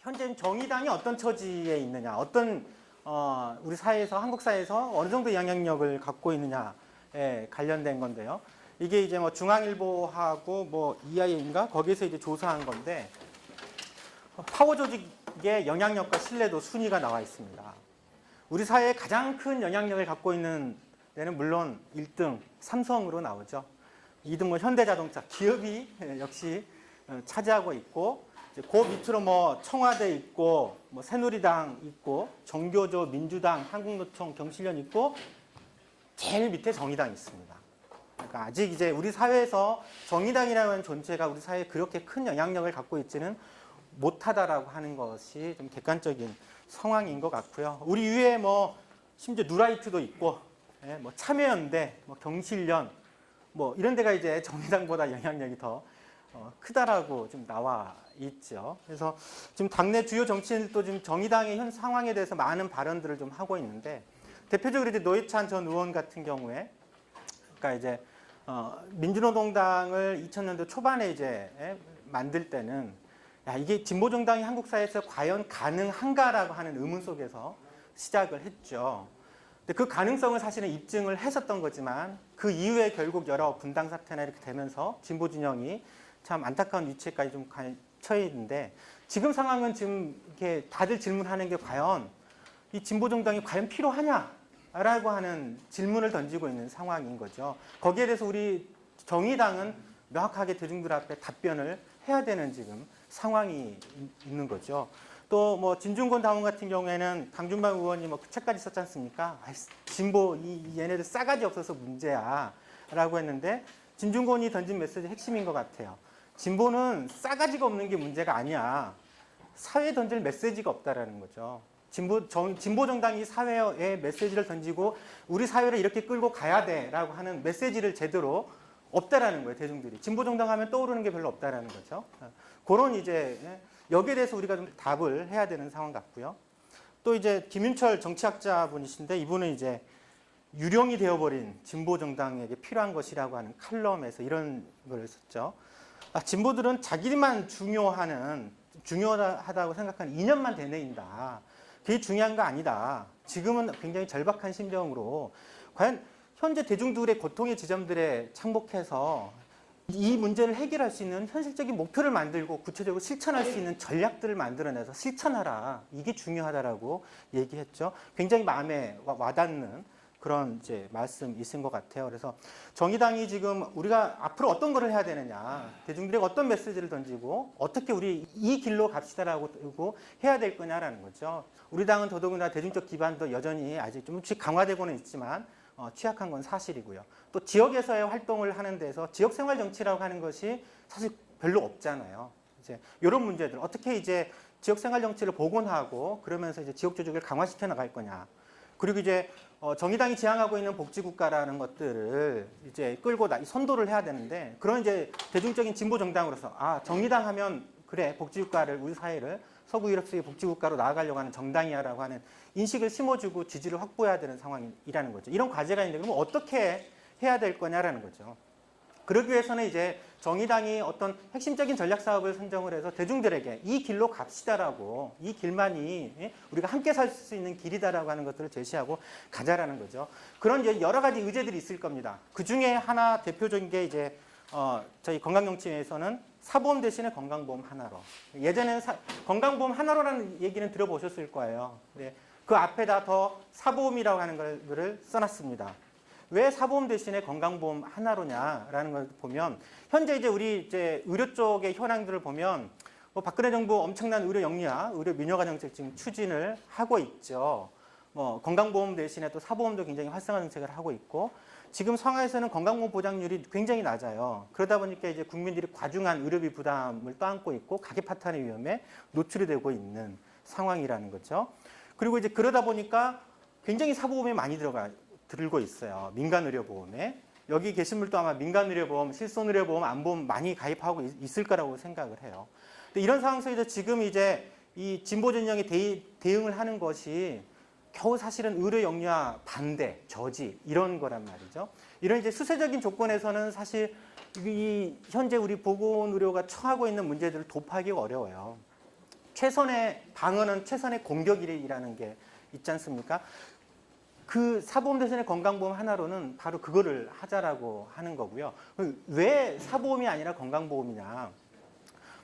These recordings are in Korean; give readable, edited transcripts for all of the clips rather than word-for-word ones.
현재 정의당이 어떤 처지에 있느냐, 어떤 우리 사회에서 한국 사회에서 어느 정도 영향력을 갖고 있느냐에 관련된 건데요. 이게 이제 뭐 중앙일보하고 뭐 EIA인가 거기에서 이제 조사한 건데 파워 조직의 영향력과 신뢰도 순위가 나와 있습니다. 우리 사회에 가장 큰 영향력을 갖고 있는 데는 물론 1등 삼성으로 나오죠. 2등 뭐 현대자동차 기업이 역시 차지하고 있고 그 밑으로 뭐 청와대 있고 뭐 새누리당 있고 정교조 민주당 한국노총 경실련 있고 제일 밑에 정의당이 있습니다. 그러니까 아직 이제 우리 사회에서 정의당이라는 존재가 우리 사회에 그렇게 큰 영향력을 갖고 있지는 못하다라고 하는 것이 좀 객관적인 상황인 것 같고요. 우리 위에 뭐 심지어 누라이트도 있고, 뭐 참여연대, 뭐 경실련, 뭐 이런 데가 이제 정의당보다 영향력이 더 크다라고 좀 나와 있죠. 그래서 지금 당내 주요 정치인들도 지금 정의당의 현 상황에 대해서 많은 발언들을 좀 하고 있는데 대표적으로 이제 노회찬 전 의원 같은 경우에, 그러니까 이제 민주노동당을 2000년도 초반에 이제 만들 때는 야, 이게 진보정당이 한국 사회에서 과연 가능한가라고 하는 의문 속에서 시작을 했죠. 근데 그 가능성을 사실은 입증을 했었던 거지만 그 이후에 결국 여러 분당 사태나 이렇게 되면서 진보 진영이 참 안타까운 위치에까지 좀 처해 있는데 지금 상황은 지금 이렇게 다들 질문하는 게 과연 이 진보정당이 과연 필요하냐라고 하는 질문을 던지고 있는 상황인 거죠. 거기에 대해서 우리 정의당은 명확하게 대중들 앞에 답변을 해야 되는 지금 상황이 있는 거죠. 또 뭐 진중권 당원 같은 경우에는 강준만 의원이 뭐 그 책까지 썼지 않습니까? 진보 얘네들 싸가지 없어서 문제야라고 했는데 진중권이 던진 메시지 핵심인 것 같아요. 진보는 싸가지가 없는 게 문제가 아니야. 사회에 던질 메시지가 없다라는 거죠. 진보 정당이 사회에 메시지를 던지고 우리 사회를 이렇게 끌고 가야 돼라고 하는 메시지를 제대로 없다라는 거예요, 대중들이. 진보 정당 하면 떠오르는 게 별로 없다라는 거죠. 그런 이제 여기에 대해서 우리가 좀 답을 해야 되는 상황 같고요. 또 이제 김윤철 정치학자 분이신데 이분은 이제 유령이 되어버린 진보 정당에게 필요한 것이라고 하는 칼럼에서 이런 걸 썼죠. 진보들은 자기만 중요하다고 생각하는 이념만 되뇌인다. 그게 중요한 거 아니다. 지금은 굉장히 절박한 심정으로 과연 현재 대중들의 고통의 지점들에 착목해서 이 문제를 해결할 수 있는 현실적인 목표를 만들고 구체적으로 실천할 수 있는 전략들을 만들어내서 실천하라. 이게 중요하다라고 얘기했죠. 굉장히 마음에 와닿는 그런 이제 말씀이신 것 같아요. 그래서 정의당이 지금 우리가 앞으로 어떤 거를 해야 되느냐, 대중들에게 어떤 메시지를 던지고 어떻게 우리 이 길로 갑시다라고 해야 될 거냐라는 거죠. 우리 당은 더더군다나 대중적 기반도 여전히 아직 좀씩 강화되고는 있지만 취약한 건 사실이고요. 또 지역에서의 활동을 하는 데서 지역생활 정치라고 하는 것이 사실 별로 없잖아요. 이제 이런 문제들 어떻게 이제 지역생활 정치를 복원하고 그러면서 이제 지역 조직을 강화시켜 나갈 거냐. 그리고 이제 정의당이 지향하고 있는 복지국가라는 것들을 이제 끌고 선도를 해야 되는데 그런 이제 대중적인 진보 정당으로서 정의당 하면 그래 복지국가를 우리 사회를 서구 유럽 속의 복지국가로 나아가려고 하는 정당이야라고 하는 인식을 심어주고 지지를 확보해야 되는 상황이라는 거죠. 이런 과제가 있는데 그럼 어떻게 해야 될 거냐라는 거죠. 그러기 위해서는 이제 정의당이 어떤 핵심적인 전략 사업을 선정을 해서 대중들에게 이 길로 갑시다라고 이 길만이 우리가 함께 살 수 있는 길이다라고 하는 것들을 제시하고 가자라는 거죠. 그런 이제 여러 가지 의제들이 있을 겁니다. 그 중에 하나 대표적인 게 이제 저희 건강정치회에서는 사보험 대신에 건강보험 하나로. 예전에는 건강보험 하나로라는 얘기는 들어보셨을 거예요. 네. 그 앞에다 더 사보험이라고 하는 걸 써놨습니다. 왜 사보험 대신에 건강보험 하나로냐라는 걸 보면 현재 이제 우리 이제 의료 쪽의 현황들을 보면 뭐 박근혜 정부 엄청난 의료 영리화, 의료 민영화 정책 지금 추진을 하고 있죠. 뭐 건강보험 대신에 또 사보험도 굉장히 활성화 정책을 하고 있고 지금 상하에서는 건강보험 보장률이 굉장히 낮아요. 그러다 보니까 이제 국민들이 과중한 의료비 부담을 떠안고 있고 가계 파탄의 위험에 노출이 되고 있는 상황이라는 거죠. 그리고 이제 그러다 보니까 굉장히 사보험에 많이 들고 있어요. 민간의료보험에. 여기 계신 분도 아마 민간의료보험, 실손의료보험, 안보험 많이 가입하고 있을 거라고 생각을 해요. 근데 이런 상황 속에서 지금 이제 이 진보 진영이 대응을 하는 것이 겨우 사실은 의료 영유아 반대, 저지 이런 거란 말이죠. 이런 이제 수세적인 조건에서는 사실 이 현재 우리 보건의료가 처하고 있는 문제들을 도파하기가 어려워요. 최선의 방어는 최선의 공격이라는 게 있지 않습니까? 그 사보험 대신에 건강보험 하나로는 바로 그거를 하자라고 하는 거고요. 왜 사보험이 아니라 건강보험이냐?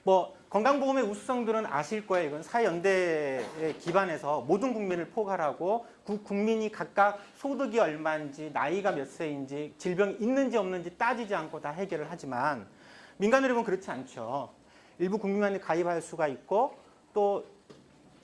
뭐 건강보험의 우수성들은 아실 거예요. 이건 사연대에 기반해서 모든 국민을 포괄하고 그 국민이 각각 소득이 얼마인지 나이가 몇 세인지 질병이 있는지 없는지 따지지 않고 다 해결을 하지만 민간의료보험은 그렇지 않죠. 일부 국민만이 가입할 수가 있고 또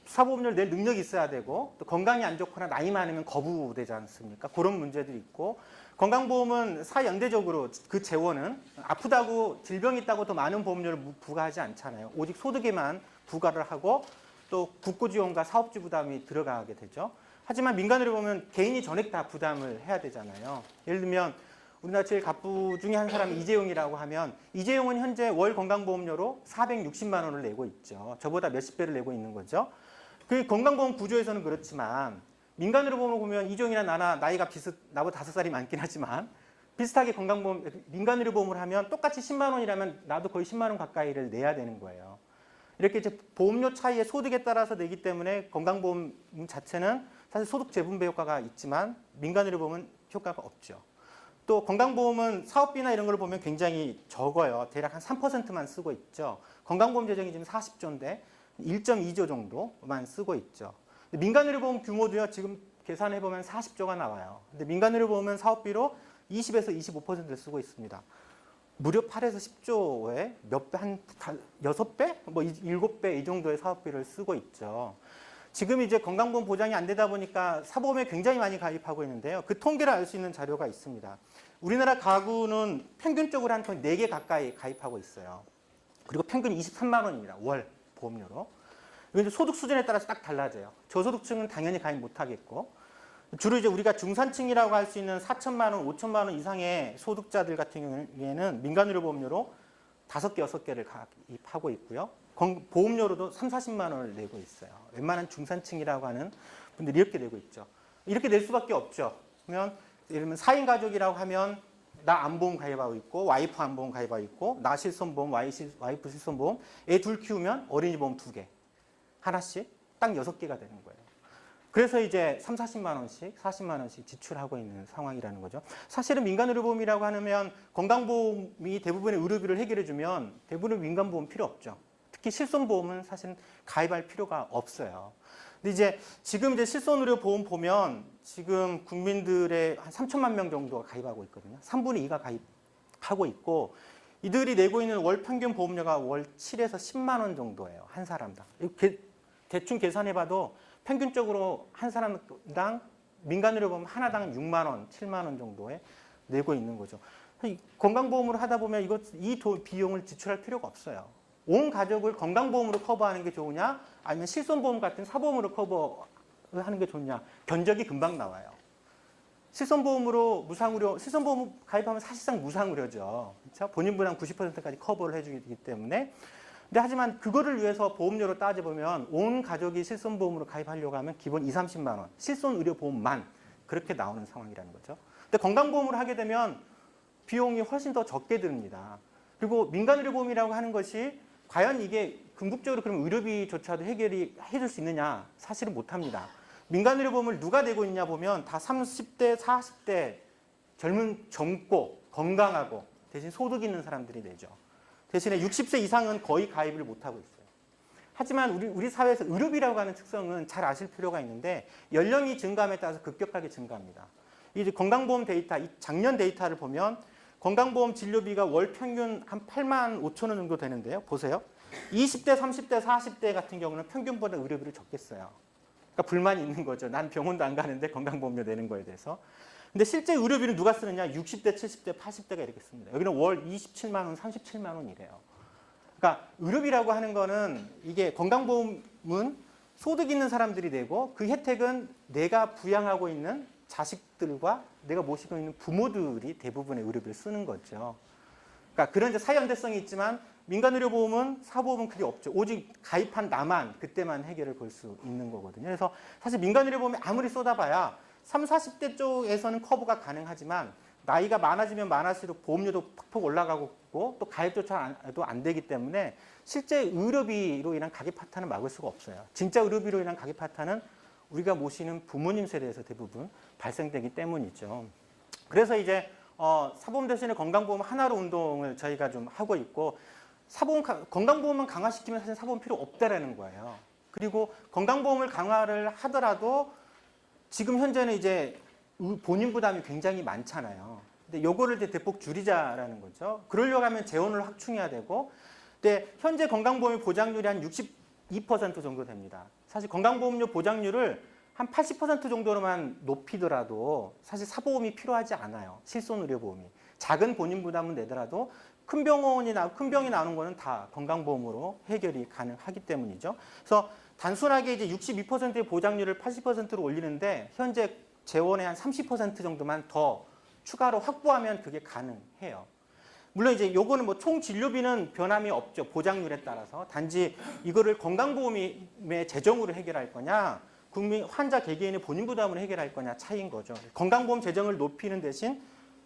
사보험료를 낼 능력이 있어야 되고 또 건강이 안 좋거나 나이 많으면 거부되지 않습니까? 그런 문제들이 있고 건강보험은 사연대적으로 그 재원은 아프다고 질병이 있다고 더 많은 보험료를 부과하지 않잖아요. 오직 소득에만 부과를 하고 또 국고지원과 사업주 부담이 들어가게 되죠. 하지만 민간으로 보면 개인이 전액 다 부담을 해야 되잖아요. 예를 들면 우리나라 제일 갑부 중에 한 사람이 이재용이라고 하면 이재용은 현재 월 건강보험료로 460만 원을 내고 있죠. 저보다 몇십 배를 내고 있는 거죠. 그 건강보험 구조에서는 그렇지만 민간으로 보면 이종이나 나나 나이가 나보다 5살이 많긴 하지만 비슷하게 건강보험 민간으로 보험을 하면 똑같이 10만 원이라면 나도 거의 10만 원 가까이를 내야 되는 거예요. 이렇게 이제 보험료 차이의 소득에 따라서 내기 때문에 건강보험 자체는 사실 소득 재분배 효과가 있지만 민간으로 보면 효과가 없죠. 또 건강보험은 사업비나 이런 걸 보면 굉장히 적어요. 대략 한 3%만 쓰고 있죠. 건강보험 재정이 지금 40조인데 1.2조 정도만 쓰고 있죠. 민간의료보험 규모도요, 지금 계산해보면 40조가 나와요. 근데 민간의료보험은 사업비로 20에서 25%를 쓰고 있습니다. 무려 8에서 10조에 몇 배, 한 6배? 뭐 7배 이 정도의 사업비를 쓰고 있죠. 지금 이제 건강보험 보장이 안 되다 보니까 사보험에 굉장히 많이 가입하고 있는데요. 그 통계를 알 수 있는 자료가 있습니다. 우리나라 가구는 평균적으로 한 4개 가까이 가입하고 있어요. 그리고 평균 23만 원입니다. 월 보험료로. 이건 소득 수준에 따라서 딱 달라져요. 저소득층은 당연히 가입 못 하겠고, 주로 이제 우리가 중산층이라고 할 수 있는 4천만 원, 5천만 원 이상의 소득자들 같은 경우에는 민간의료보험료로 5개, 6개를 가입하고 있고요. 보험료로도 3, 40만 원을 내고 있어요. 웬만한 중산층이라고 하는 분들이 이렇게 내고 있죠. 이렇게 낼 수밖에 없죠. 그러면 예를 들면 4인 가족이라고 하면 나 안보험 가입하고 있고 와이프 안보험 가입하고 있고 나 실손보험, 와이프 실손보험, 애 둘 키우면 어린이보험 2개. 하나씩 딱 6개가 되는 거예요. 그래서 이제 3, 40만 원씩, 40만 원씩 지출하고 있는 상황이라는 거죠. 사실은 민간의료보험이라고 하면 건강보험이 대부분의 의료비를 해결해주면 대부분의 민간보험 필요 없죠. 특히 실손보험은 사실 가입할 필요가 없어요. 근데 이제 지금 이제 실손의료보험 보면 지금 국민들의 한 3천만 명 정도가 가입하고 있거든요. 3분의 2가 가입하고 있고 이들이 내고 있는 월 평균 보험료가 월 7에서 10만 원 정도예요. 한 사람당. 대충 계산해봐도 평균적으로 한 사람당 민간의료보험 하나당 6만 원, 7만 원 정도에 내고 있는 거죠. 건강보험으로 하다 보면 이 비용을 지출할 필요가 없어요. 온 가족을 건강보험으로 커버하는 게 좋으냐 아니면 실손보험 같은 사보험으로 커버하는 게 좋냐 견적이 금방 나와요. 실손보험으로 무상의료, 실손보험 가입하면 사실상 무상의료죠. 그렇죠? 본인 부담 90%까지 커버를 해주기 때문에. 근데 하지만 그거를 위해서 보험료로 따져보면 온 가족이 실손보험으로 가입하려고 하면 기본 2, 30만 원, 실손의료보험만 그렇게 나오는 상황이라는 거죠. 근데 건강보험으로 하게 되면 비용이 훨씬 더 적게 듭니다. 그리고 민간의료보험이라고 하는 것이 과연 이게 궁극적으로 그럼 의료비조차도 해결이 해줄 수 있느냐? 사실은 못합니다. 민간의료보험을 누가 내고 있냐 보면 다 30대, 40대 젊고 건강하고 대신 소득 있는 사람들이 내죠. 대신에 60세 이상은 거의 가입을 못하고 있어요. 하지만 우리 사회에서 의료비라고 하는 특성은 잘 아실 필요가 있는데 연령이 증가함에 따라서 급격하게 증가합니다. 이제 건강보험 데이터, 작년 데이터를 보면 건강보험 진료비가 월 평균 한 8만 5천 원 정도 되는데요. 보세요. 20대, 30대, 40대 같은 경우는 평균보다 의료비를 적게 써요. 그러니까 불만이 있는 거죠. 난 병원도 안 가는데 건강보험료 내는 거에 대해서. 근데 실제 의료비는 누가 쓰느냐? 60대, 70대, 80대가 이렇게 씁니다. 여기는 월 27만 원, 37만 원이래요. 그러니까 의료비라고 하는 거는 이게 건강보험은 소득 있는 사람들이 내고 그 혜택은 내가 부양하고 있는 자식들과 내가 모시고 있는 부모들이 대부분의 의료비를 쓰는 거죠. 그러니까 그런 이제 사연대성이 있지만 민간의료보험은 사보험은 그게 없죠. 오직 가입한 나만 그때만 해결을 볼 수 있는 거거든요. 그래서 사실 민간의료보험에 아무리 쏟아봐야 30, 40대 쪽에서는 커버가 가능하지만 나이가 많아지면 많아질수록 보험료도 팍팍 올라가고 또 가입조차도 안 되기 때문에 실제 의료비로 인한 가계 파탄을 막을 수가 없어요. 진짜 의료비로 인한 가계 파탄은 우리가 모시는 부모님 세대에서 대부분 발생되기 때문이죠. 그래서 이제 사보험 대신에 건강보험 하나로 운동을 저희가 좀 하고 있고, 건강보험만 강화시키면 사실 사보험 필요 없다라는 거예요. 그리고 건강보험을 강화를 하더라도 지금 현재는 이제 본인 부담이 굉장히 많잖아요. 근데 요거를 이제 대폭 줄이자라는 거죠. 그러려고 하면 재원을 확충해야 되고, 근데 현재 건강보험의 보장률이 한 62% 정도 됩니다. 사실 건강보험료 보장률을 한 80% 정도로만 높이더라도 사실 사보험이 필요하지 않아요. 실손의료보험이. 작은 본인 부담은 내더라도 큰 병이 나오는 거는 다 건강보험으로 해결이 가능하기 때문이죠. 그래서 단순하게 이제 62%의 보장률을 80%로 올리는데 현재 재원의 한 30% 정도만 더 추가로 확보하면 그게 가능해요. 물론 이제 요거는 뭐 총 진료비는 변함이 없죠. 보장률에 따라서. 단지 이거를 건강보험의 재정으로 해결할 거냐, 환자 개개인의 본인 부담으로 해결할 거냐 차이인 거죠. 건강보험 재정을 높이는 대신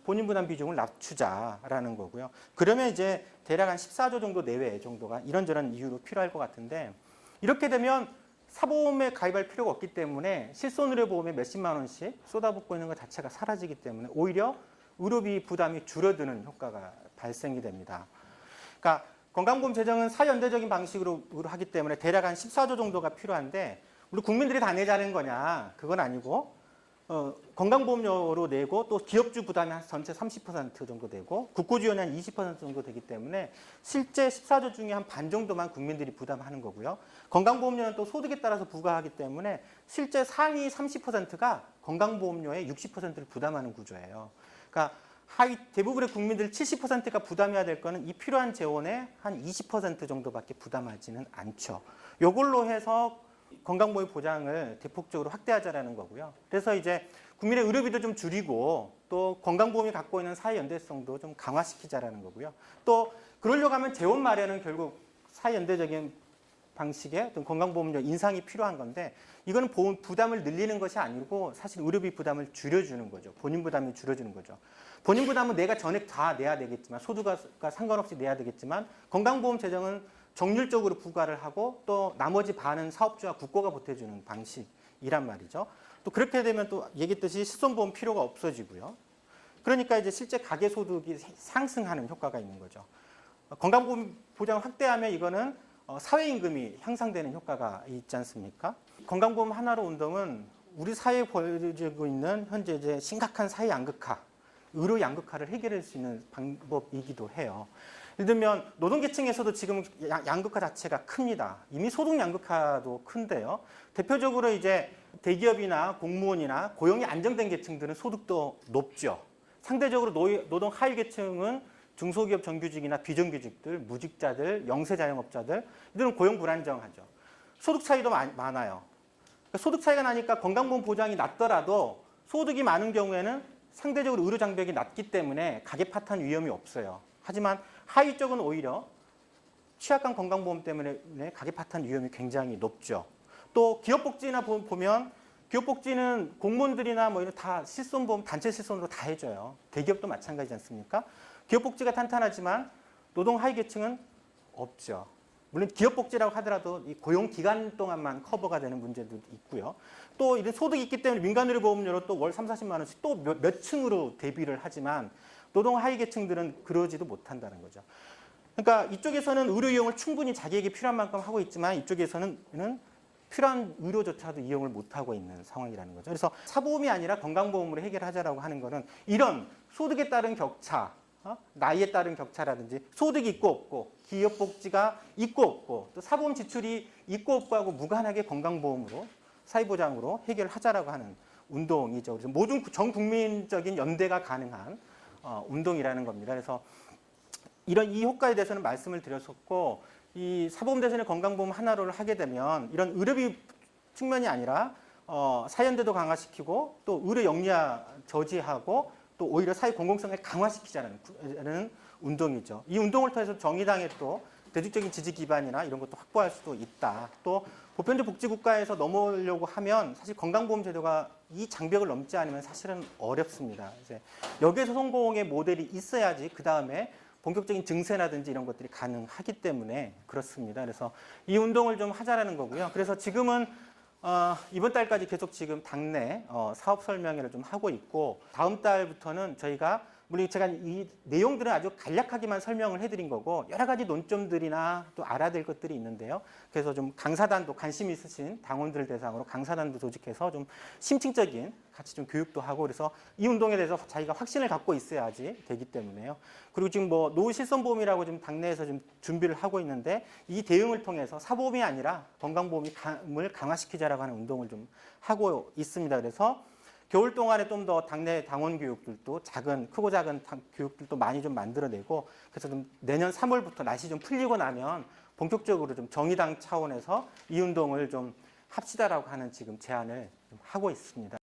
본인 부담 비중을 낮추자라는 거고요. 그러면 이제 대략 한 14조 정도 내외 정도가 이런저런 이유로 필요할 것 같은데, 이렇게 되면 사보험에 가입할 필요가 없기 때문에 실손의료보험에 몇십만 원씩 쏟아붓고 있는 것 자체가 사라지기 때문에 오히려 의료비 부담이 줄어드는 효과가 발생이 됩니다. 그러니까 건강보험 재정은 사연대적인 방식으로 하기 때문에 대략 한 14조 정도가 필요한데, 우리 국민들이 다 내자는 거냐? 그건 아니고 건강보험료로 내고 또 기업주 부담이 한 전체 30% 정도 되고 국고지원이 한 20% 정도 되기 때문에 실제 14조 중에 한 반 정도만 국민들이 부담하는 거고요. 건강보험료는 또 소득에 따라서 부과하기 때문에 실제 상위 30%가 건강보험료의 60%를 부담하는 구조예요. 그러니까 대부분의 국민들 70%가 부담해야 될 거는 이 필요한 재원의 한 20% 정도밖에 부담하지는 않죠. 이걸로 해서 건강보험 보장을 대폭적으로 확대하자라는 거고요. 그래서 이제 국민의 의료비도 좀 줄이고 또 건강보험이 갖고 있는 사회 연대성도 좀 강화시키자라는 거고요. 또 그러려고 하면 재원 마련은 결국 사회 연대적인 방식의 어떤 건강보험료 인상이 필요한 건데, 이거는 보험 부담을 늘리는 것이 아니고 사실 의료비 부담을 줄여주는 거죠. 본인 부담이 줄여주는 거죠. 본인 부담은 내가 전액 다 내야 되겠지만, 소득과 상관없이 내야 되겠지만, 건강보험 재정은 정률적으로 부과를 하고 또 나머지 반은 사업주와 국고가 보태주는 방식이란 말이죠. 또 그렇게 되면 또 얘기했듯이 실손보험 필요가 없어지고요. 그러니까 이제 실제 가계소득이 상승하는 효과가 있는 거죠. 건강보험 보장 확대하면 이거는 사회임금이 향상되는 효과가 있지 않습니까? 건강보험 하나로 운동은 우리 사회에 벌어지고 있는 현재 이제 심각한 사회 양극화, 의료 양극화를 해결할 수 있는 방법이기도 해요. 예를 들면 노동계층에서도 지금 양극화 자체가 큽니다. 이미 소득 양극화도 큰데요. 대표적으로 이제 대기업이나 공무원이나 고용이 안정된 계층들은 소득도 높죠. 상대적으로 노동 하위 계층은 중소기업 정규직이나 비정규직들, 무직자들, 영세자영업자들, 이들은 고용 불안정하죠. 소득 차이도 많아요. 소득 차이가 나니까 건강보험 보장이 낮더라도 소득이 많은 경우에는 상대적으로 의료 장벽이 낮기 때문에 가계 파탄 위험이 없어요. 하지만 하위 쪽은 오히려 취약한 건강보험 때문에 가계 파탄 위험이 굉장히 높죠. 또 기업복지나 보면 기업복지는 공무원들이나 뭐 이런 다 실손보험, 단체 실손으로 다 해줘요. 대기업도 마찬가지지 않습니까? 기업복지가 탄탄하지만 노동 하위 계층은 없죠. 물론 기업복지라고 하더라도 이 고용 기간 동안만 커버가 되는 문제도 있고요. 또 이런 소득이 있기 때문에 민간의료보험료로 또 월 3, 40만 원씩 또 몇 층으로 대비를 하지만 노동 하위 계층들은 그러지도 못한다는 거죠. 그러니까 이쪽에서는 의료 이용을 충분히 자기에게 필요한 만큼 하고 있지만 이쪽에서는 필요한 의료조차도 이용을 못하고 있는 상황이라는 거죠. 그래서 사보험이 아니라 건강보험으로 해결하자라고 하는 거는 이런 소득에 따른 격차, 나이에 따른 격차라든지 소득이 있고 없고 기업복지가 있고 없고 또 사보험 지출이 있고 없고 하고 무관하게 건강보험으로 사회보장으로 해결하자라고 하는 운동이죠. 그래서 모든 전 국민적인 연대가 가능한 운동이라는 겁니다. 그래서 이 효과에 대해서는 말씀을 드렸었고, 이 사보험 대신에 건강보험 하나로 하게 되면 이런 의료비 측면이 아니라 사연대도 강화시키고 또 의료 영리화 저지하고 또 오히려 사회 공공성을 강화시키자는 운동이죠. 이 운동을 통해서 정의당의 또 대중적인 지지 기반이나 이런 것도 확보할 수도 있다. 또 보편적 복지국가에서 넘어오려고 하면 사실 건강보험제도가 이 장벽을 넘지 않으면 사실은 어렵습니다. 이제 여기에서 성공의 모델이 있어야지 그 다음에 본격적인 증세라든지 이런 것들이 가능하기 때문에 그렇습니다. 그래서 이 운동을 좀 하자라는 거고요. 그래서 지금은 이번 달까지 계속 지금 당내 사업 설명회를 좀 하고 있고 다음 달부터는 저희가 물론 제가 이 내용들은 아주 간략하게만 설명을 해드린 거고 여러 가지 논점들이나 또 알아야 될 것들이 있는데요. 그래서 좀 강사단도 관심 있으신 당원들 대상으로 강사단도 조직해서 좀 심층적인 같이 좀 교육도 하고 그래서 이 운동에 대해서 자기가 확신을 갖고 있어야지 되기 때문에요. 그리고 지금 뭐 노후 실손보험이라고 지금 당내에서 좀 준비를 하고 있는데 이 대응을 통해서 사보험이 아니라 건강보험을 강화시키자라고 하는 운동을 좀 하고 있습니다. 그래서 겨울 동안에 좀 더 당내 당원 교육들도 크고 작은 교육들도 많이 좀 만들어내고 그래서 좀 내년 3월부터 날씨 좀 풀리고 나면 본격적으로 좀 정의당 차원에서 이 운동을 좀 합시다라고 하는 지금 제안을 하고 있습니다.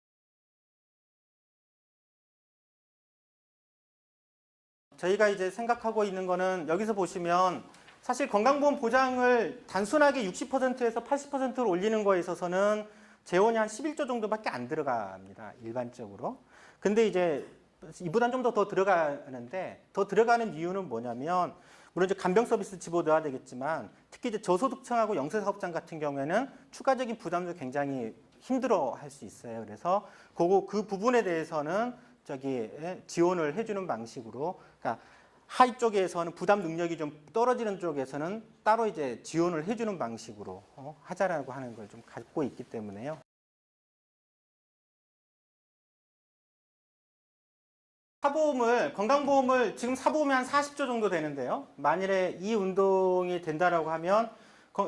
저희가 이제 생각하고 있는 거는 여기서 보시면 사실 건강보험 보장을 단순하게 60%에서 80%로 올리는 거에 있어서는 재원이 한 11조 정도밖에 안 들어갑니다. 일반적으로. 근데 이제 이보단 좀 더 들어가는데 더 들어가는 이유는 뭐냐면 물론 이제 간병 서비스 집어넣어야 되겠지만 특히 이제 저소득층하고 영세사업장 같은 경우에는 추가적인 부담도 굉장히 힘들어 할 수 있어요. 그래서 그 부분에 대해서는 지원을 해주는 방식으로 그러니까 하위 쪽에서는 부담 능력이 좀 떨어지는 쪽에서는 따로 이제 지원을 해주는 방식으로 하자라고 하는 걸 좀 갖고 있기 때문에요. 건강보험을 지금 사보험이 한 40조 정도 되는데요. 만일에 이 운동이 된다라고 하면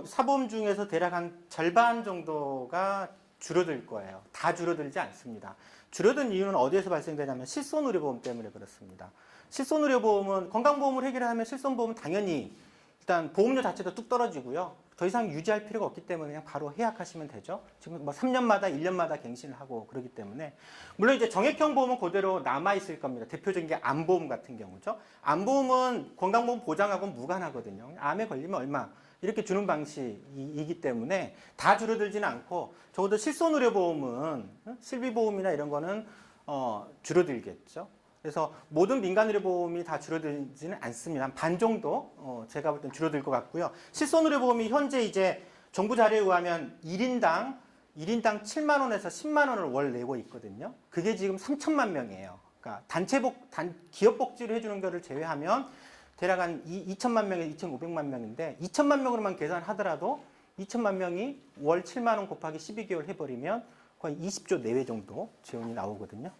사보험 중에서 대략 한 절반 정도가 줄어들 거예요. 다 줄어들지 않습니다. 줄어든 이유는 어디에서 발생되냐면 실손의료보험 때문에 그렇습니다. 실손의료보험은 건강보험을 해결하면 실손보험은 당연히 일단 보험료 자체도 뚝 떨어지고요. 더 이상 유지할 필요가 없기 때문에 그냥 바로 해약하시면 되죠. 지금 뭐 3년마다 1년마다 갱신을 하고 그러기 때문에 물론 이제 정액형 보험은 그대로 남아 있을 겁니다. 대표적인 게 암보험 같은 경우죠. 암보험은 건강보험 보장하고는 무관하거든요. 암에 걸리면 얼마 이렇게 주는 방식이기 때문에 다 줄어들지는 않고 적어도 실손의료보험은 실비보험이나 이런 거는 줄어들겠죠. 그래서 모든 민간의료보험이 다 줄어들지는 않습니다. 한 반 정도 제가 볼 땐 줄어들 것 같고요. 실손의료보험이 현재 이제 정부 자료에 의하면 1인당 7만 원에서 10만 원을 월 내고 있거든요. 그게 지금 3천만 명이에요. 그러니까 기업 복지를 해주는 거를 제외하면 대략 한 2천만 명에서 2,500만 명인데 2천만 명으로만 계산하더라도 2천만 명이 월 7만 원 곱하기 12개월 해버리면 거의 20조 내외 정도 지원이 나오거든요.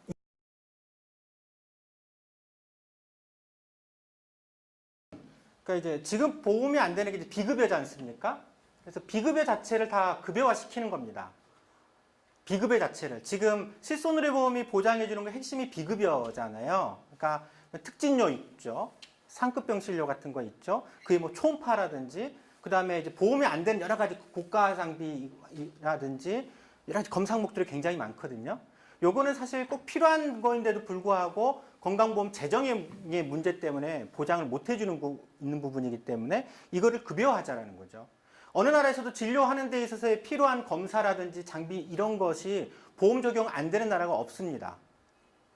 그러니까 이제 지금 보험이 안 되는 게 이제 비급여지 않습니까? 그래서 비급여 자체를 다 급여화 시키는 겁니다. 비급여 자체를. 지금 실손의료보험이 보장해주는 게 핵심이 비급여잖아요. 그러니까 특진료 있죠. 상급병실료 같은 거 있죠. 그게 뭐 초음파라든지, 그 다음에 이제 보험이 안 되는 여러 가지 고가 장비라든지 여러 가지 검사 항목들이 굉장히 많거든요. 요거는 사실 꼭 필요한 거인데도 불구하고 건강보험 재정의 문제 때문에 보장을 못 해주는 있는 부분이기 때문에 이거를 급여화하자라는 거죠. 어느 나라에서도 진료하는 데 있어서의 필요한 검사라든지 장비 이런 것이 보험 적용 안 되는 나라가 없습니다.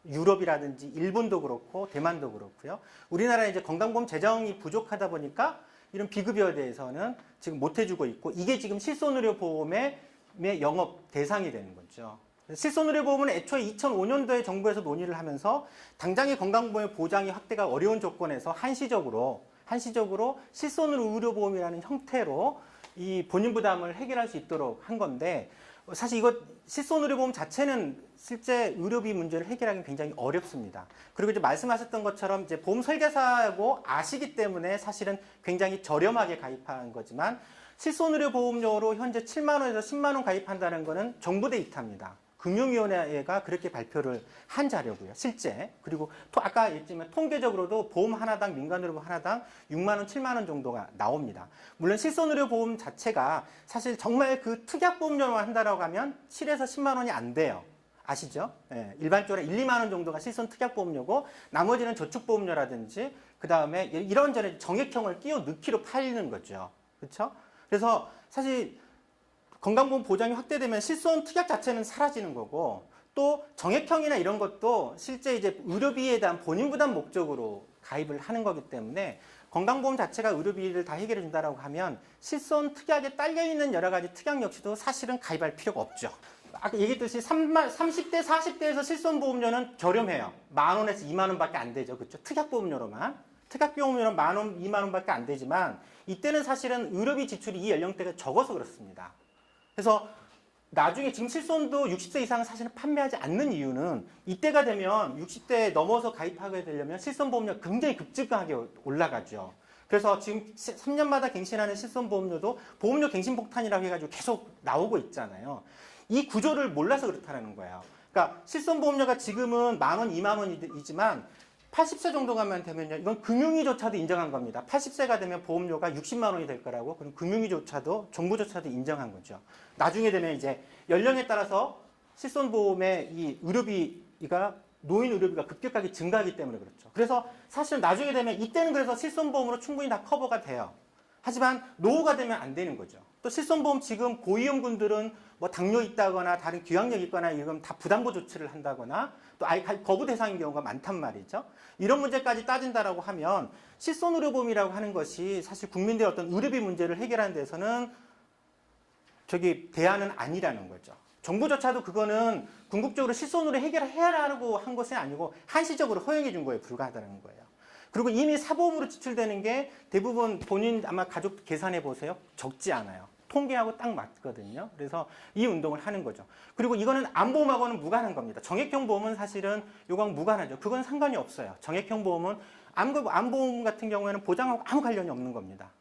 유럽이라든지 일본도 그렇고 대만도 그렇고요. 우리나라는 이제 건강보험 재정이 부족하다 보니까 이런 비급여에 대해서는 지금 못 해주고 있고 이게 지금 실손의료보험의 영업 대상이 되는 거죠. 실손의료보험은 애초에 2005년도에 정부에서 논의를 하면서 당장의 건강보험의 보장이 확대가 어려운 조건에서 한시적으로 실손의료보험이라는 형태로 이 본인 부담을 해결할 수 있도록 한 건데 사실 이거 실손의료보험 자체는 실제 의료비 문제를 해결하기는 굉장히 어렵습니다. 그리고 이제 말씀하셨던 것처럼 이제 보험 설계사하고 아시기 때문에 사실은 굉장히 저렴하게 가입한 거지만 실손의료보험료로 현재 7만 원에서 10만 원 가입한다는 거는 정부 데이터입니다. 금융위원회가 그렇게 발표를 한 자료고요. 실제. 그리고 아까 얘기했지만 통계적으로도 보험 하나당 민간의료보험 하나당 6만 원, 7만 원 정도가 나옵니다. 물론 실손의료보험 자체가 사실 정말 그 특약보험료만 한다라고 하면 7에서 10만 원이 안 돼요. 아시죠? 예, 일반적으로 1, 2만 원 정도가 실손 특약보험료고 나머지는 저축보험료라든지 그다음에 이런저런 정액형을 끼워 넣기로 팔리는 거죠. 그렇죠? 그래서 사실 건강보험 보장이 확대되면 실손 특약 자체는 사라지는 거고 또 정액형이나 이런 것도 실제 이제 의료비에 대한 본인 부담 목적으로 가입을 하는 거기 때문에 건강보험 자체가 의료비를 다 해결해 준다라고 하면 실손 특약에 딸려 있는 여러 가지 특약 역시도 사실은 가입할 필요가 없죠. 아까 얘기했듯이 30대, 40대에서 실손보험료는 저렴해요. 10,000원에서 20,000원밖에 안 되죠. 그렇죠? 특약보험료로만. 특약보험료는 10,000원, 20,000원밖에 안 되지만 이때는 사실은 의료비 지출이 이 연령대가 적어서 그렇습니다. 그래서 나중에 지금 실손도 60세 이상은 사실은 판매하지 않는 이유는 이때가 되면 60대 넘어서 가입하게 되려면 실손보험료가 굉장히 급증하게 올라가죠. 그래서 지금 3년마다 갱신하는 실손보험료도 보험료 갱신 폭탄이라고 해가지고 계속 나오고 있잖아요. 이 구조를 몰라서 그렇다는 거예요. 그러니까 실손보험료가 지금은 10,000원, 20,000원이지만 80세 정도 가면 되면요. 이건 금융위조차도 인정한 겁니다. 80세가 되면 보험료가 60만 원이 될 거라고. 그럼 금융위조차도, 정부조차도 인정한 거죠. 나중에 되면 이제 연령에 따라서 실손보험의 이 의료비가 노인 의료비가 급격하게 증가하기 때문에 그렇죠. 그래서 사실 나중에 되면 이때는 그래서 실손보험으로 충분히 다 커버가 돼요. 하지만 노후가 되면 안 되는 거죠. 또 실손보험 지금 고위험군들은 뭐 당뇨 있다거나 다른 기왕력 있거나 이건 다 부담보 조치를 한다거나 또 아예 거부 대상인 경우가 많단 말이죠. 이런 문제까지 따진다라고 하면 실손의료보험이라고 하는 것이 사실 국민들의 어떤 의료비 문제를 해결하는 데서는 대안은 아니라는 거죠. 정부조차도 그거는 궁극적으로 실손으로 해결하라고 한 것이 아니고 한시적으로 허용해 준 거에 불과하다는 거예요. 그리고 이미 사보험으로 지출되는 게 대부분 본인 아마 가족 계산해 보세요. 적지 않아요. 통계하고 딱 맞거든요. 그래서 이 운동을 하는 거죠. 그리고 이거는 암보험하고는 무관한 겁니다. 정액형 보험은 사실은 요거랑 무관하죠. 그건 상관이 없어요. 정액형 보험은 암보험 같은 경우에는 보장하고 아무 관련이 없는 겁니다.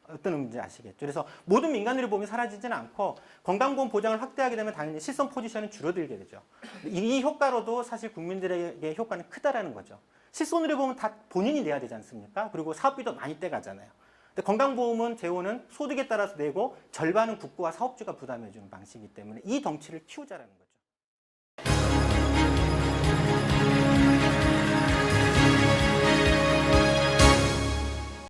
어떤 의미인지 아시겠죠? 그래서 모든 민간의료보험이 사라지지는 않고 건강보험 보장을 확대하게 되면 당연히 실손 포지션은 줄어들게 되죠. 이 효과로도 사실 국민들에게 효과는 크다라는 거죠. 실손의료보험은 다 본인이 내야 되지 않습니까? 그리고 사업비도 많이 떼가잖아요. 근데 건강보험은 재원은 소득에 따라서 내고 절반은 국가와 사업주가 부담해주는 방식이기 때문에 이 덩치를 키우자라는 거죠.